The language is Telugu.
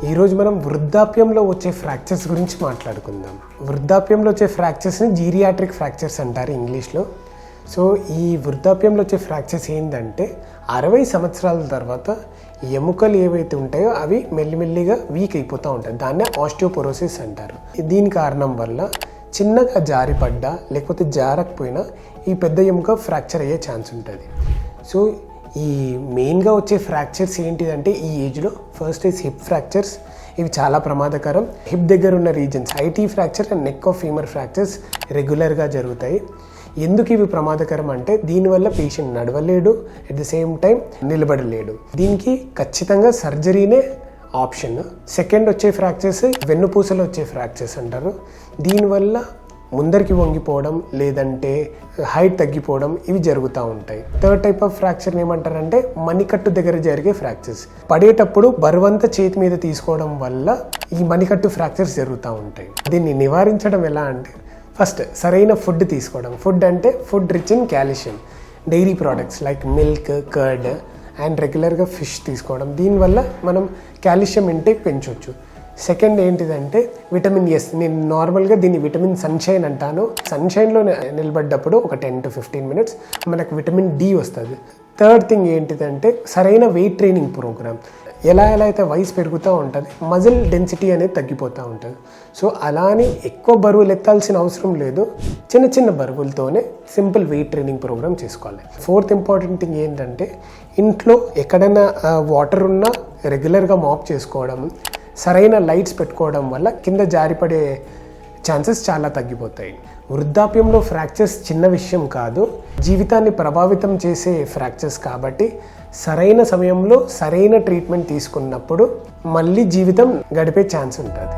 ఈరోజు మనం వృద్ధాప్యంలో వచ్చే ఫ్రాక్చర్స్ గురించి మాట్లాడుకుందాం. వృద్ధాప్యంలో వచ్చే ఫ్రాక్చర్స్ని జీరియాట్రిక్ ఫ్రాక్చర్స్ అంటారు ఇంగ్లీష్లో. సో ఈ వృద్ధాప్యంలో వచ్చే ఫ్రాక్చర్స్ ఏంటంటే 60 సంవత్సరాల తర్వాత ఎముకలు ఏవైతే ఉంటాయో అవి మెల్లిమెల్లిగా వీక్ అయిపోతూ ఉంటాయి. దాన్నే ఆస్టియోపోరోసిస్ అంటారు. దీని కారణం వల్ల చిన్నగా జారిపడ్డా లేకపోతే జారకపోయినా ఈ పెద్ద ఎముక ఫ్రాక్చర్ అయ్యే ఛాన్స్ ఉంటుంది. సో ఈ మెయిన్గా వచ్చే ఫ్రాక్చర్స్ ఏంటిదంటే ఈ ఏజ్లో ఫస్ట్ ఈజ్ హిప్ ఫ్రాక్చర్స్. ఇవి చాలా ప్రమాదకరం. హిప్ దగ్గర ఉన్న reasons IT fracture and neck of femur fractures రెగ్యులర్గా జరుగుతాయి. ఎందుకు ఇవి ప్రమాదకరం అంటే దీనివల్ల పేషెంట్ నడవలేడు, అట్ ది సేమ్ టైం నిలబడలేడు. దీనికి ఖచ్చితంగా సర్జరీనే ఆప్షన్. సెకండ్ వచ్చే ఫ్రాక్చర్స్ వెన్నుపూసలో వచ్చే ఫ్రాక్చర్స్ అంటారు. దీనివల్ల ముందరికి వంగిపోవడం లేదంటే హైట్ తగ్గిపోవడం ఇవి జరుగుతూ ఉంటాయి. థర్డ్ టైప్ ఆఫ్ ఫ్రాక్చర్ ఏమంటారంటే మణికట్టు దగ్గర జరిగే ఫ్రాక్చర్స్. పడేటప్పుడు బరువంతా చేతి మీద తీసుకోవడం వల్ల ఈ మణికట్టు ఫ్రాక్చర్స్ జరుగుతూ ఉంటాయి. దీన్ని నివారించడం ఎలా అంటే ఫస్ట్ సరైన ఫుడ్ తీసుకోవడం. ఫుడ్ అంటే food rich in calcium, dairy products like milk, curd and రెగ్యులర్గా ఫిష్ తీసుకోవడం. దీనివల్ల మనం కాల్షియం ఇంటేక్ పెంచవచ్చు. సెకండ్ ఏంటిదంటే విటమిన్ ఎస్. నేను నార్మల్గా దీన్ని విటమిన్ సన్షైన్ అంటాను. సన్షైన్లో నిలబడ్డప్పుడు ఒక 10 to 15 minutes మనకు విటమిన్ డి వస్తుంది. థర్డ్ థింగ్ ఏంటిదంటే సరైన వెయిట్ ట్రైనింగ్ ప్రోగ్రామ్. ఎలా అయితే వయసు పెరుగుతూ ఉంటుంది మజిల్ డెన్సిటీ అనేది తగ్గిపోతూ ఉంటుంది. సో అలా అని ఎక్కువ బరువులు ఎత్తాల్సిన అవసరం లేదు. చిన్న చిన్న బరువులతోనే సింపుల్ వెయిట్ ట్రైనింగ్ ప్రోగ్రామ్ చేసుకోవాలి. ఫోర్త్ ఇంపార్టెంట్ థింగ్ ఏంటంటే ఇంట్లో ఎక్కడైనా వాటర్ ఉన్నా రెగ్యులర్గా మాప్ చేసుకోవడం, సరైన లైట్స్ పెట్టుకోవడం వల్ల కింద జారిపడే ఛాన్సెస్ చాలా తగ్గిపోతాయి. వృద్ధాప్యంలో ఫ్రాక్చర్స్ చిన్న విషయం కాదు, జీవితాన్ని ప్రభావితం చేసే ఫ్రాక్చర్స్ కాబట్టి సరైన సమయంలో సరైన ట్రీట్మెంట్ తీసుకున్నప్పుడు మళ్ళీ జీవితం గడిపే ఛాన్స్ ఉంటుంది.